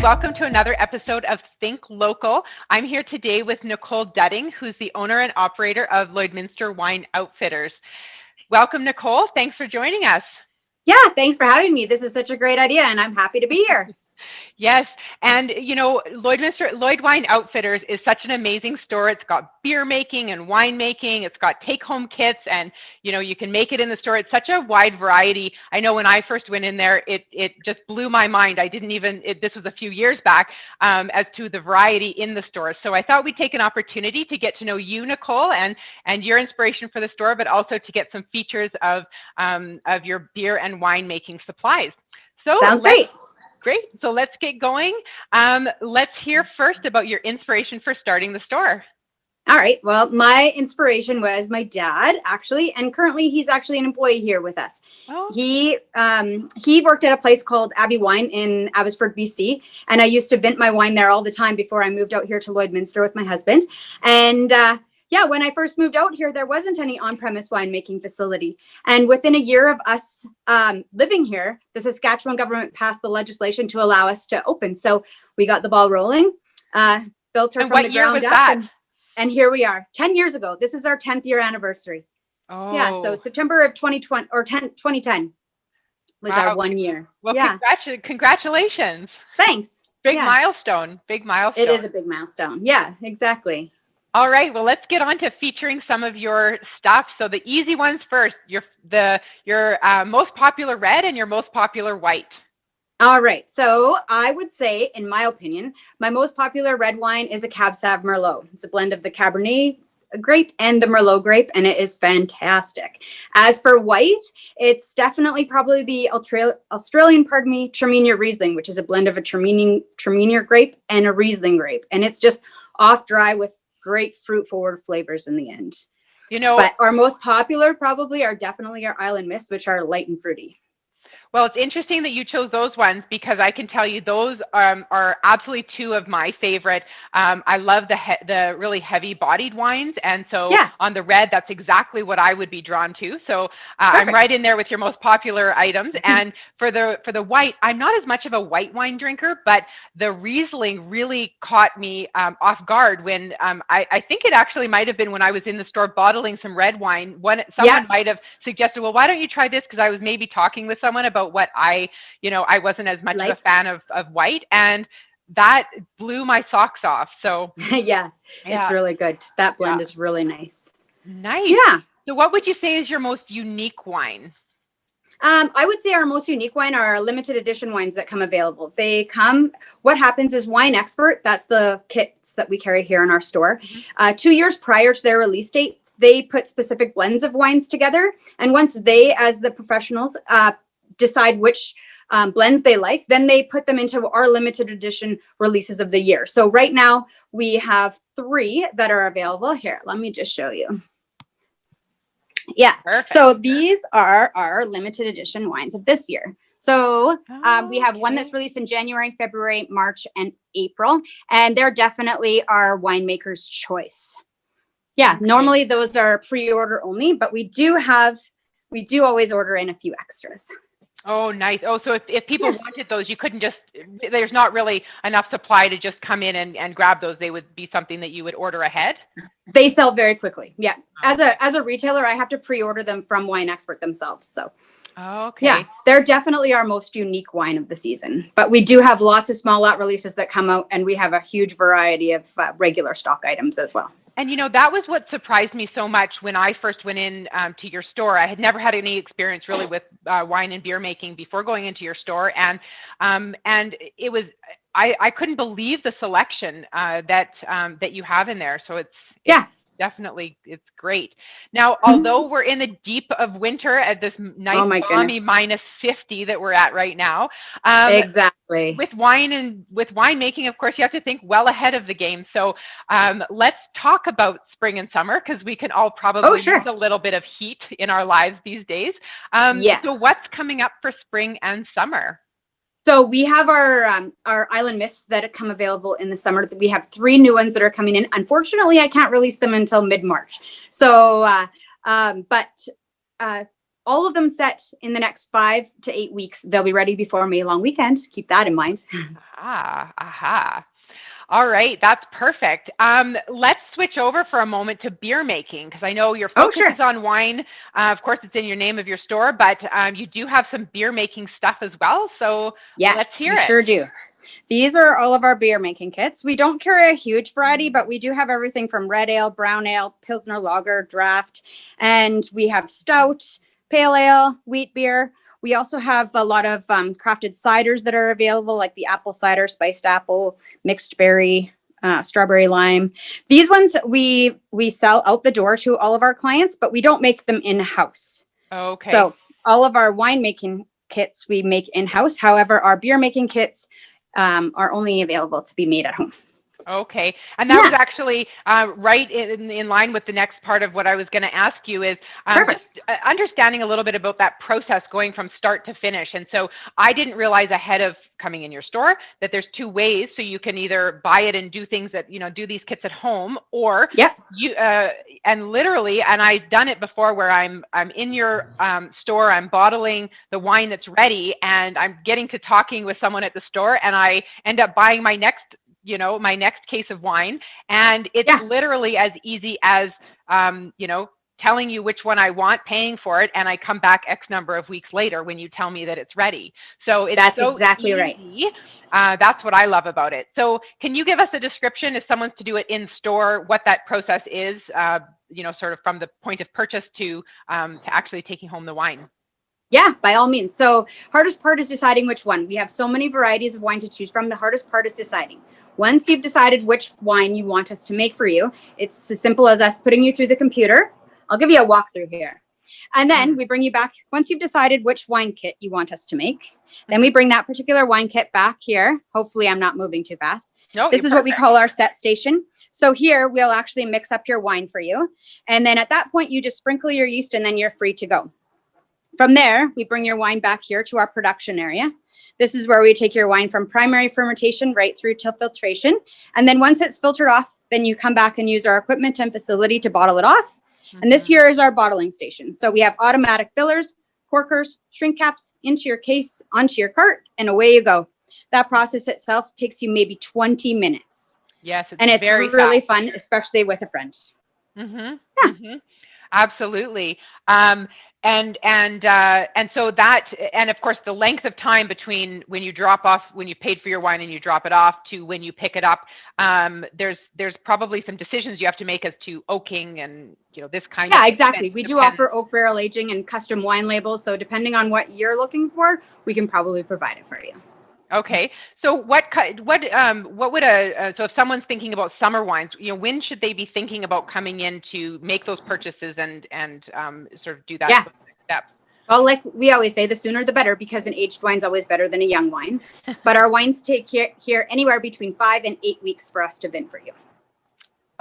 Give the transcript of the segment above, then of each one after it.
welcome to another episode of Think Local. I'm here today with Nicole Dudding, who's the owner and operator of Lloydminster Wine Outfitters. Welcome, Nicole. Thanks for joining us. Yeah, thanks for having me. This is such a great idea, and I'm happy to be here. Yes, and you know, Lloyd Wine Outfitters is such an amazing store. It's got beer making and wine making. It's got take-home kits, and you know, you can make it in the store. It's such a wide variety. I know when I first went in there, it just blew my mind. I didn't even, this was a few years back, as to the variety in the store. So I thought we'd take an opportunity to get to know you, Nicole, and your inspiration for the store, but also to get some features of your beer and wine making supplies. So sounds great. Great. So let's get going. Let's hear first about your inspiration for starting the store. All right. Well, my inspiration was my dad, actually, and currently he's actually an employee here with us. Oh. He worked at a place called Abbey Wine in Abbotsford, BC, and I used to vent my wine there all the time before I moved out here to Lloydminster with my husband. And yeah, when I first moved out here, there wasn't any on-premise winemaking facility. And within a year of us living here, the Saskatchewan government passed the legislation to allow us to open. So we got the ball rolling, built her from the ground up. And here we are 10 years ago. This is our 10th year anniversary. Oh. Yeah, so September of 2010 was our 1 year. Well, yeah. Congratulations. Thanks. Big milestone. Big milestone. It is a big milestone. Yeah, exactly. All right, well, let's get on to featuring some of your stuff. So the easy ones first, your most popular red and your most popular white. All right, so I would say, in my opinion, my most popular red wine is a Cab Sauv Merlot. It's a blend of the Cabernet grape and the Merlot grape, and it is fantastic. As for white, it's definitely probably the Australian, Traminer Riesling, which is a blend of a Traminer grape and a Riesling grape. And it's just off dry with great fruit forward flavors in the end. You know, but our most popular probably are definitely our Island Mists, which are light and fruity. Well, it's interesting that you chose those ones because I can tell you those are absolutely two of my favorite. I love the really heavy bodied wines. And so on the red, that's exactly what I would be drawn to. So I'm right in there with your most popular items. And for the white, I'm not as much of a white wine drinker, but the Riesling really caught me off guard when I think it actually might have been when I was in the store bottling some red wine. Someone might have suggested, well, why don't you try this? Because I was maybe talking with someone about what I wasn't as much of a fan of white, and that blew my socks off. So yeah, it's really good. That blend is really nice. Nice. Yeah. So what would you say is your most unique wine? I would say our most unique wine are our limited edition wines that come available. What happens is Wine Expert, that's the kits that we carry here in our store. 2 years prior to their release date, they put specific blends of wines together. And once they, as the professionals, decide which blends they like, then they put them into our limited edition releases of the year. So right now we have 3 that are available. Here, let me just show you. Yeah. Perfect. So these are our limited edition wines of this year. So we have one that's released in January, February, March, and April, and they're definitely our winemaker's choice. Yeah. Okay. Normally those are pre-order only, but we do always order in a few extras. Oh, nice. Oh, so if people wanted those, you couldn't there's not really enough supply to just come in and grab those. They would be something that you would order ahead? They sell very quickly. Yeah. As a retailer, I have to pre-order them from Wine Expert themselves. So okay. Yeah, they're definitely our most unique wine of the season. But we do have lots of small lot releases that come out, and we have a huge variety of regular stock items as well. And, you know, that was what surprised me so much when I first went in to your store. I had never had any experience really with wine and beer making before going into your store. And it was, I couldn't believe the selection that you have in there. So it's definitely, it's great. Now, although we're in the deep of winter at this nice balmy minus 50 that we're at right now. Exactly. With wine making, of course, you have to think well ahead of the game. So let's talk about spring and summer, because we can all probably use a little bit of heat in our lives these days. So what's coming up for spring and summer? So we have our Island Mists that come available in the summer. We have 3 new ones that are coming in. Unfortunately, I can't release them until mid-March. So, all of them set in the next 5 to 8 weeks. They'll be ready before May long weekend. Keep that in mind. Aha. All right, that's perfect. Let's switch over for a moment to beer making, because I know your focus is on wine. Of course, it's in your name of your store, but you do have some beer making stuff as well. So let's hear it. Yes, we sure do. These are all of our beer making kits. We don't carry a huge variety, but we do have everything from red ale, brown ale, Pilsner lager, draft, and we have stout, pale ale, wheat beer. We also have a lot of crafted ciders that are available, like the apple cider, spiced apple, mixed berry, strawberry lime. These ones we sell out the door to all of our clients, but we don't make them in-house. Okay. So all of our winemaking kits we make in-house. However, our beer making kits are only available to be made at home. Okay. And that was actually right in line with the next part of what I was going to ask you is just understanding a little bit about that process going from start to finish. And so I didn't realize ahead of coming in your store that there's 2 ways. So you can either buy it and do things that, do these kits at home, or you, and literally, and I've done it before where I'm in your store, I'm bottling the wine that's ready, and I'm getting to talking with someone at the store, and I end up buying my next case of wine. And it's literally as easy as, telling you which one I want, paying for it, and I come back X number of weeks later when you tell me that it's ready. So it's exactly right. That's what I love about it. So can you give us a description, if someone's to do it in store, what that process is, sort of from the point of purchase to actually taking home the wine? Yeah, by all means. So hardest part is deciding which one. We have so many varieties of wine to choose from. The hardest part is deciding. Once you've decided which wine you want us to make for you, it's as simple as us putting you through the computer. I'll give you a walkthrough here. And then we bring you back. Once you've decided which wine kit you want us to make, then we bring that particular wine kit back here. Hopefully I'm not moving too fast. No, this is what we call our set station. So here we'll actually mix up your wine for you. And then at that point, you just sprinkle your yeast and then you're free to go. From there, we bring your wine back here to our production area. This is where we take your wine from primary fermentation right through to filtration. And then once it's filtered off, then you come back and use our equipment and facility to bottle it off. And this here is our bottling station. So we have automatic fillers, corkers, shrink caps into your case, onto your cart, and away you go. That process itself takes you maybe 20 minutes. Yes, it's very really fun, especially with a friend. Absolutely. And so that, and of course, the length of time between when you drop off, when you paid for your wine and you drop it off, to when you pick it up, there's probably some decisions you have to make as to oaking and this kind of. Yeah, exactly. We do offer oak barrel aging and custom wine labels. So depending on what you're looking for, we can probably provide it for you. Okay. So what would so if someone's thinking about summer wines, when should they be thinking about coming in to make those purchases and sort of do that step? Well, like we always say, the sooner the better, because an aged wine's always better than a young wine. But our wines take here anywhere between 5 and 8 weeks for us to vin for you.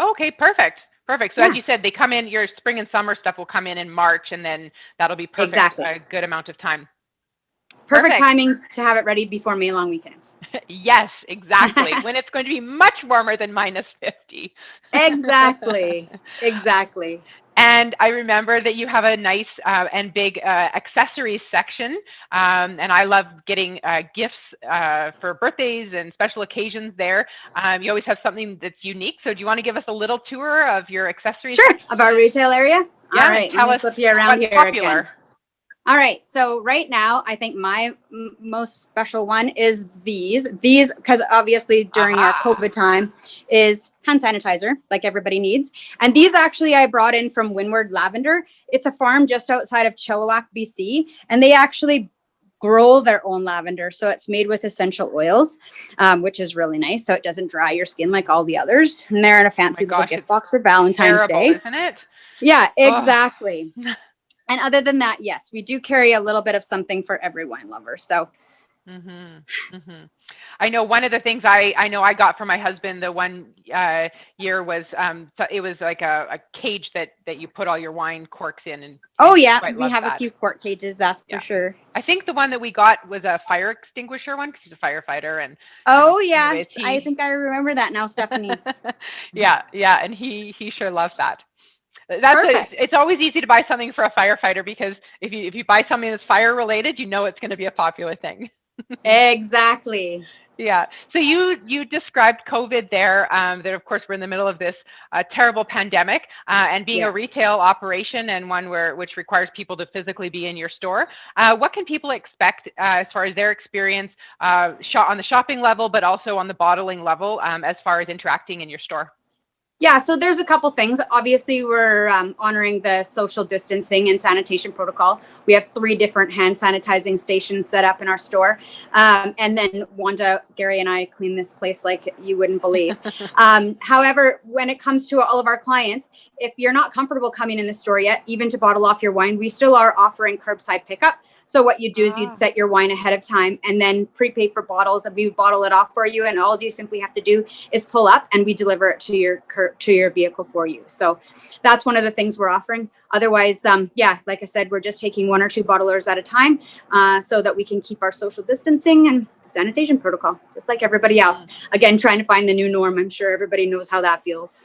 Okay, perfect. So as you said, they come in, your spring and summer stuff will come in March, and then that'll be perfect. Exactly. A good amount of time. Perfect timing to have it ready before May long weekend. Yes, exactly. When it's going to be much warmer than -50. Exactly. And I remember that you have a nice and big accessories section. And I love getting gifts for birthdays and special occasions there. You always have something that's unique. So do you want to give us a little tour of your accessories section? Of our retail area? Yeah, all right. Tell us flip you around here popular. Again. All right. So right now, I think my most special one is these, because obviously during our COVID time is hand sanitizer, like everybody needs. And these actually I brought in from Windward Lavender. It's a farm just outside of Chilliwack, BC. And they actually grow their own lavender. So it's made with essential oils, which is really nice. So it doesn't dry your skin like all the others. And they're in a fancy little gift box for Valentine's Day. Isn't it? Yeah, exactly. And other than that, yes, we do carry a little bit of something for every wine lover. So I know one of the things I know I got for my husband the one year was it was like a cage that you put all your wine corks in. And we have a few cork cages, that's for sure. I think the one that we got was a fire extinguisher one because he's a firefighter. And yes, I think I remember that now, Stephanie. yeah, and he sure loves that. It's always easy to buy something for a firefighter, because if you buy something that's fire related, you know it's going to be a popular thing. Exactly. Yeah. So you described COVID there, that of course we're in the middle of this terrible pandemic, and being a retail operation, and one which requires people to physically be in your store. What can people expect as far as their experience on the shopping level, but also on the bottling level, as far as interacting in your store? Yeah, so there's a couple things. Obviously, we're honoring the social distancing and sanitation protocol. We have 3 different hand sanitizing stations set up in our store. And then Wanda, Gary, and I clean this place like you wouldn't believe. However, when it comes to all of our clients, if you're not comfortable coming in the store yet, even to bottle off your wine, we still are offering curbside pickup. So what you do is you'd set your wine ahead of time and then prepay for bottles, and we would bottle it off for you. And all you simply have to do is pull up and we deliver it to your vehicle for you. So that's one of the things we're offering. Otherwise, like I said, we're just taking 1 or 2 bottlers at a time, so that we can keep our social distancing and sanitation protocol, just like everybody else. Again, trying to find the new norm. I'm sure everybody knows how that feels.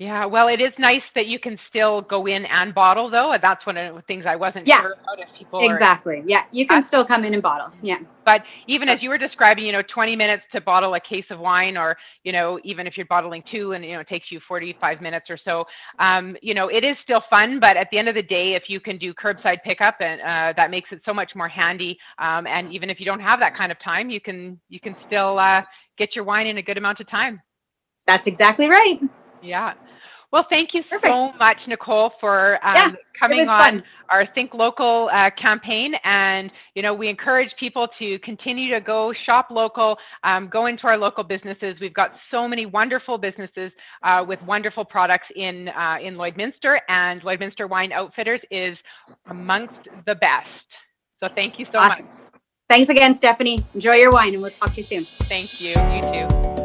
Yeah, well, it is nice that you can still go in and bottle, though. And that's one of the things I wasn't sure about, if people exactly. Yeah, you can still come in and bottle. Yeah. But even as you were describing, 20 minutes to bottle a case of wine, or, even if you're bottling 2 and, it takes you 45 minutes or so, it is still fun. But at the end of the day, if you can do curbside pickup, and that makes it so much more handy. And even if you don't have that kind of time, you can still get your wine in a good amount of time. That's exactly right. Yeah. Well, thank you so much, Nicole, for coming on our Think Local campaign. And, we encourage people to continue to go shop local, go into our local businesses. We've got so many wonderful businesses with wonderful products in Lloydminster, and Lloydminster Wine Outfitters is amongst the best. So thank you so much. Thanks again, Stephanie. Enjoy your wine, and we'll talk to you soon. Thank you. You too.